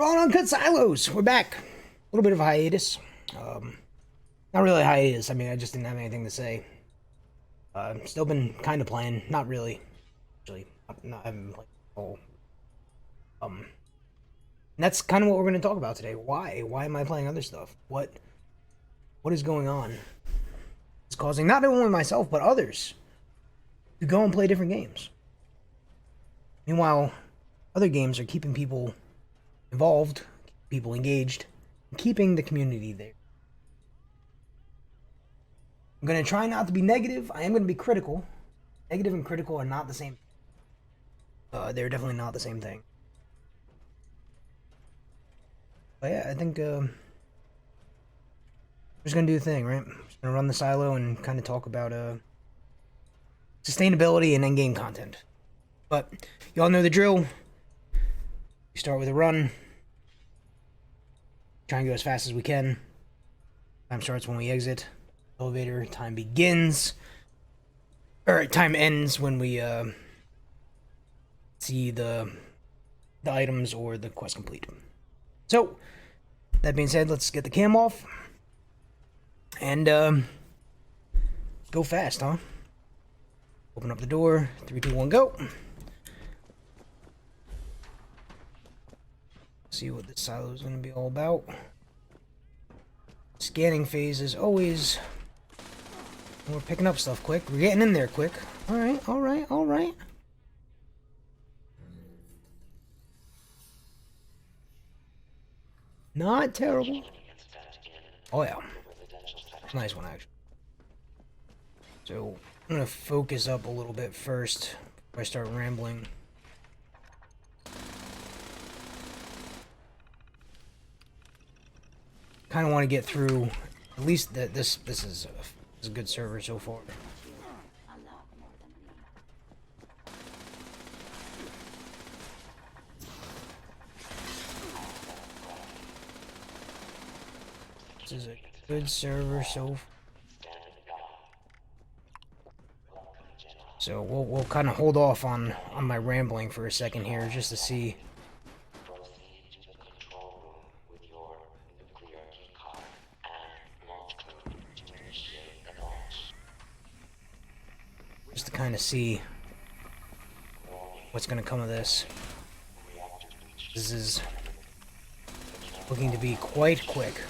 On Uncut Silos, we're back. A little bit of a hiatus. Not really a hiatus. I mean, I just didn't have anything to say. Still been kind of playing. Not really. Actually, not having like oh. And that's kind of what we're going to talk about today. Why? Why am I playing other stuff? What is going on? It's causing not only myself but others to go and play different games. Meanwhile, other games are keeping people involved, people engaged, and keeping the community there. I'm going to try not to be negative. I am going to be critical. Negative and critical are not the same. They're definitely not the same thing. But yeah, I think we're just going to do the thing, right? I'm just going to run the silo and kind of talk about sustainability and endgame content. But y'all know the drill. We start with a run. Try and go as fast as we can. Time starts when we exit. Elevator. Time begins. Alright, time ends when we see the items or the quest complete. So, that being said, let's get the cam off. And go fast, huh? Open up the door. 3, 2, 1, go. See what this silo is going to be all about. Scanning phase is always... We're picking up stuff quick. We're getting in there quick. Alright, alright, alright. Not terrible. Oh yeah. Nice one, actually. So, I'm going to focus up a little bit first before I start rambling. Kind of want to get through at least that this is a good server so far. This is a good server so far. So we'll kind of hold off on my rambling for a second here just to see. Just to kind of see what's going to come of this. This is looking to be quite quick.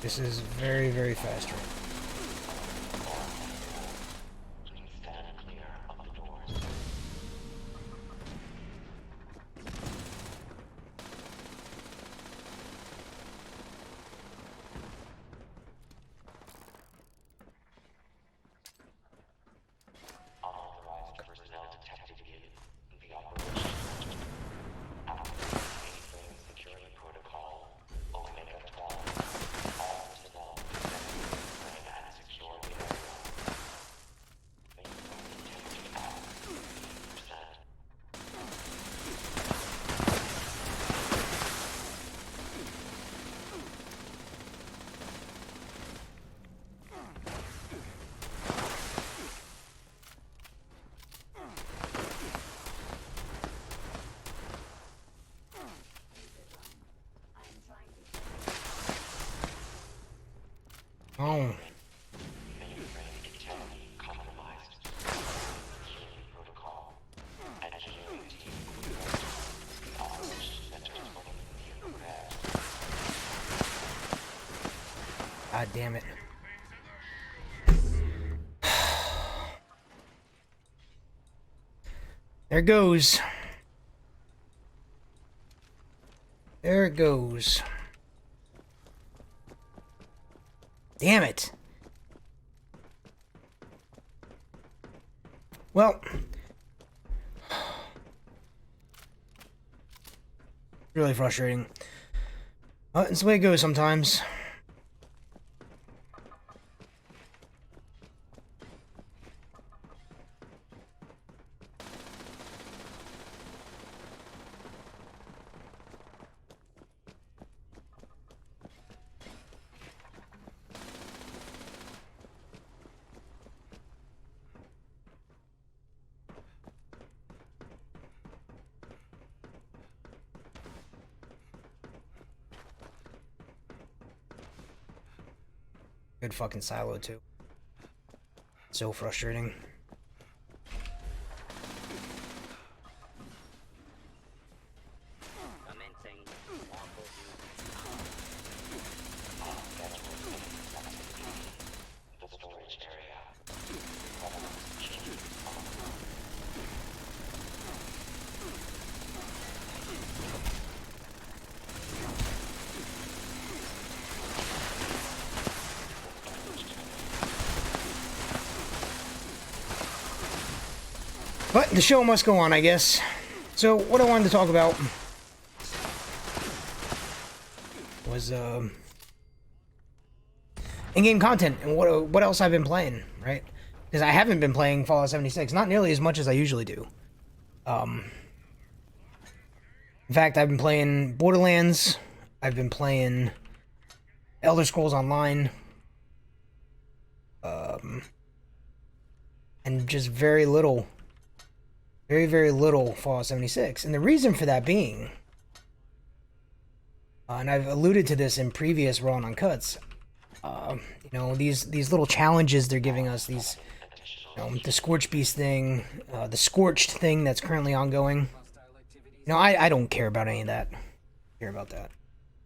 This is very, very fast right now. Oh. God damn it. There it goes. There it goes. Damn it. Well, really frustrating. It's the way it goes sometimes. Good fucking silo too. So frustrating. But the show must go on, I guess. So what I wanted to talk about was in-game content and what else I've been playing, right? Because I haven't been playing Fallout 76, not nearly as much as I usually do. In fact, I've been playing Borderlands. I've been playing Elder Scrolls Online. And just very little. Very, very little Fallout 76. And the reason for that being, and I've alluded to this in previous Raw and Uncuts, you know, these little challenges they're giving us, these, you know, the Scorched Beast thing, the Scorched thing that's currently ongoing. You know, I don't care about any of that. I don't care about that.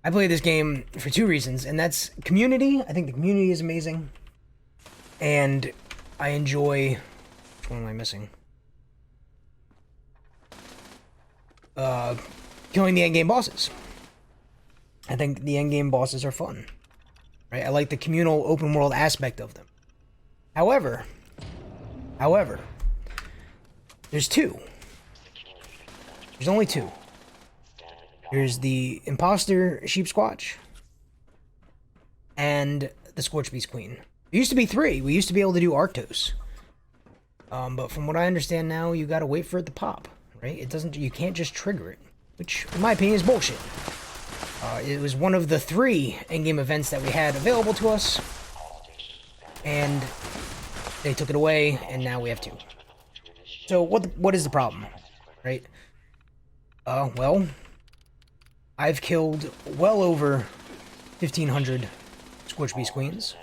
I play this game for two reasons, and that's community. I think the community is amazing. And I enjoy... Which one am I missing? Killing the endgame bosses. I think the endgame bosses are fun. Right? I like the communal open world aspect of them. However, there's two. There's only two. There's the Imposter Sheep Squatch and the Scorched Beast Queen. There used to be three. We used to be able to do Arctos. But from what I understand now, you gotta wait for it to pop. Right? It doesn't. You can't just trigger it, which, in my opinion, is bullshit. It was one of the 3 endgame events that we had available to us, and they took it away, and now we have 2. So what is the problem, right? Well, I've killed well over 1,500 Scorched Beast Queens,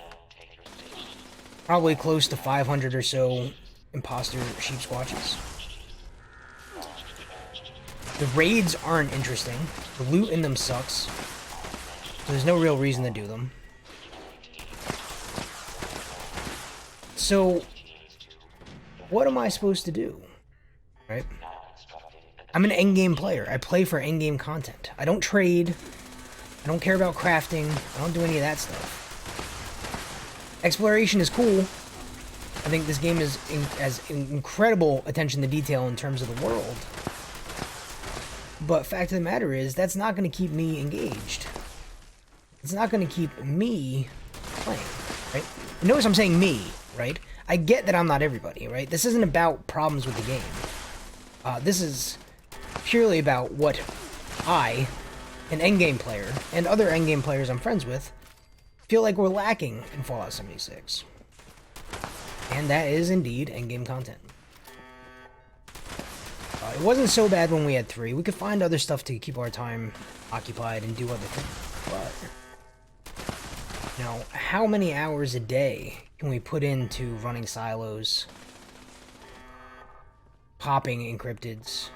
probably close to 500 or so Imposter Sheep Squatches. The raids aren't interesting. The loot in them sucks. So there's no real reason to do them. So, what am I supposed to do? Right? I'm an endgame player. I play for endgame content. I don't trade. I don't care about crafting. I don't do any of that stuff. Exploration is cool. I think this game has incredible attention to detail in terms of the world. But fact of the matter is, that's not going to keep me engaged. It's not going to keep me playing, right? And notice I'm saying me, right? I get that I'm not everybody, right? This isn't about problems with the game. This is purely about what I, an endgame player, and other endgame players I'm friends with, feel like we're lacking in Fallout 76. And that is indeed endgame content. It wasn't so bad when we had 3. We could find other stuff to keep our time occupied and do other things. But, you know, how many hours a day can we put into running silos, popping encrypteds,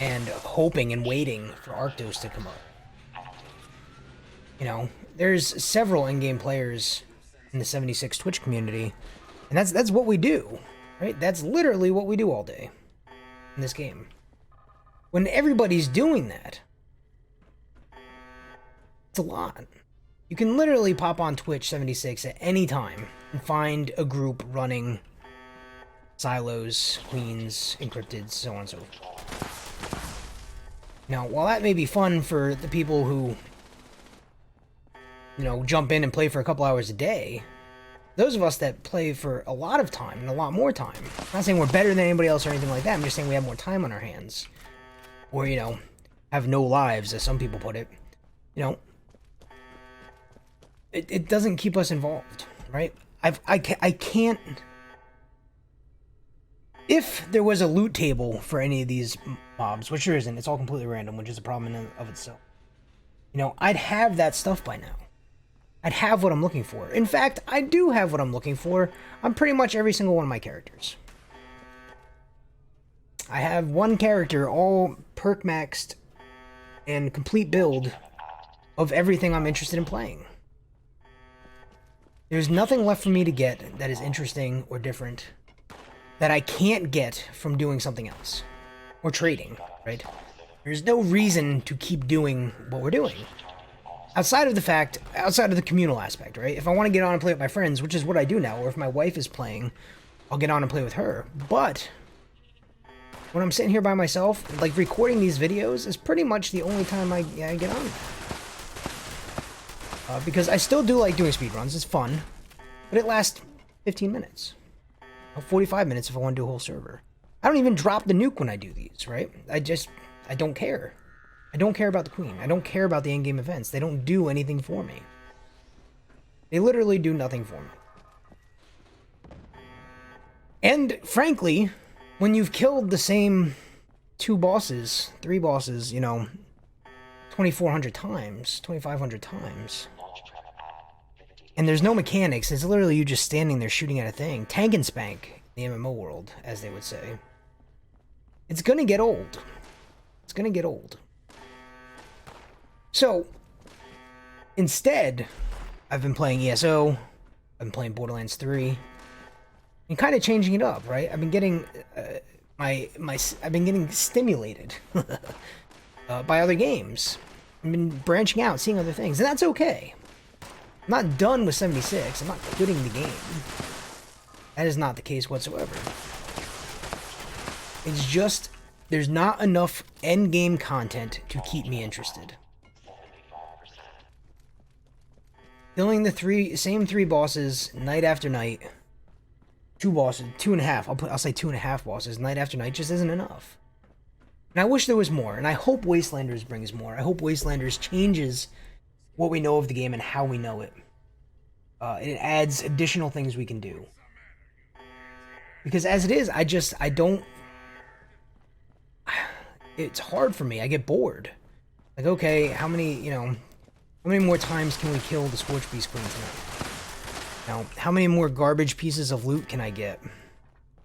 and hoping and waiting for Arctos to come up. You know, there's several in-game players in the 76 Twitch community, and that's what we do, right? That's literally what we do all day in this game. When everybody's doing that, it's a lot. You can literally pop on Twitch 76 at any time and find a group running Silos, Queens, Encrypted, so on and so forth. Now, while that may be fun for the people who, you know, jump in and play for a couple hours a day, those of us that play for a lot of time and a lot more time, I'm not saying we're better than anybody else or anything like that, I'm just saying we have more time on our hands. Or, you know, have no lives, as some people put it. You know, it doesn't keep us involved, right? I can't... If there was a loot table for any of these mobs, which there isn't, it's all completely random, which is a problem in of itself. You know, I'd have that stuff by now. I'd have what I'm looking for. In fact, I do have what I'm looking for on pretty much every single one of my characters. I have one character all perk maxed and complete build of everything I'm interested in playing. There's nothing left for me to get that is interesting or different that I can't get from doing something else. Or trading, right? There's no reason to keep doing what we're doing. Outside of the communal aspect, right? If I want to get on and play with my friends, which is what I do now, or if my wife is playing, I'll get on and play with her. But when I'm sitting here by myself, like recording these videos is pretty much the only time I get on. Because I still do like doing speedruns, it's fun, but it lasts 15 minutes. Or 45 minutes if I want to do a whole server. I don't even drop the nuke when I do these, right? I don't care. I don't care about the Queen. I don't care about the in-game events. They don't do anything for me. They literally do nothing for me. And, frankly, when you've killed the same 3 bosses, you know, 2,400 times, 2,500 times, and there's no mechanics, it's literally you just standing there shooting at a thing, tank and spank, the MMO world, as they would say, it's gonna get old. It's gonna get old. So, instead, I've been playing ESO, I've been playing Borderlands 3, and kind of changing it up, right? I've been getting I've been getting stimulated by other games. I've been branching out, seeing other things, and that's okay. I'm not done with 76. I'm not quitting the game. That is not the case whatsoever. It's just there's not enough end-game content to keep me interested. Killing the same three bosses night after night, 2 bosses, 2.5. I'll say 2.5 bosses night after night just isn't enough. And I wish there was more, and I hope Wastelanders brings more. I hope Wastelanders changes what we know of the game and how we know it. It adds additional things we can do. Because as it is, I don't... It's hard for me. I get bored. Like, okay, how many more times can we kill the Scorch Beast Queen tonight? Now, how many more garbage pieces of loot can I get?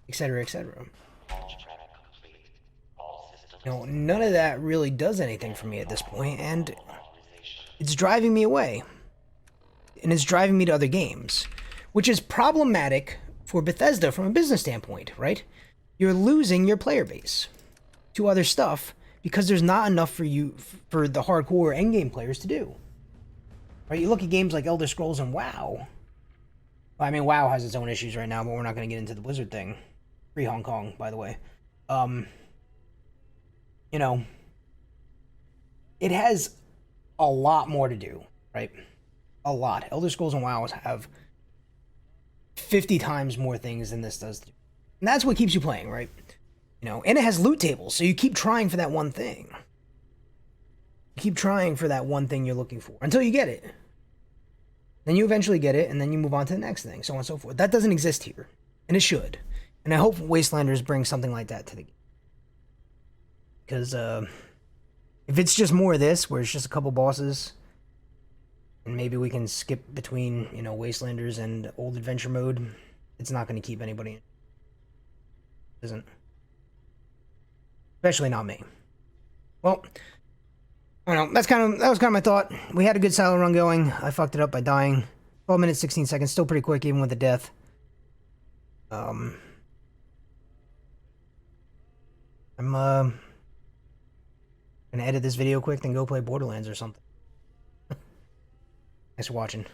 Etc., etc. You know, none of that really does anything for me at this point, and it's driving me away. And it's driving me to other games, which is problematic for Bethesda from a business standpoint, right? You're losing your player base to other stuff because there's not enough for the hardcore endgame players to do. Right? You look at games like Elder Scrolls and WoW. I mean, WoW has its own issues right now, but we're not going to get into the Blizzard thing. Free Hong Kong, by the way. You know, it has a lot more to do, right? A lot. Elder Scrolls and WoW have 50 times more things than this does. And that's what keeps you playing, right? You know, and it has loot tables, so you keep trying for that one thing. You keep trying for that one thing you're looking for until you get it. Then you eventually get it, and then you move on to the next thing, so on and so forth. That doesn't exist here, and it should. And I hope Wastelanders bring something like that to the game. Because if it's just more of this, where it's just a couple bosses, and maybe we can skip between, you know, Wastelanders and old adventure mode, it's not going to keep anybody in. It isn't. Especially not me. Well, I don't know. That was kind of my thought. We had a good silo run going. I fucked it up by dying. 12 minutes, 16 seconds. Still pretty quick, even with the death. I'm gonna edit this video quick, then go play Borderlands or something. Thanks for watching.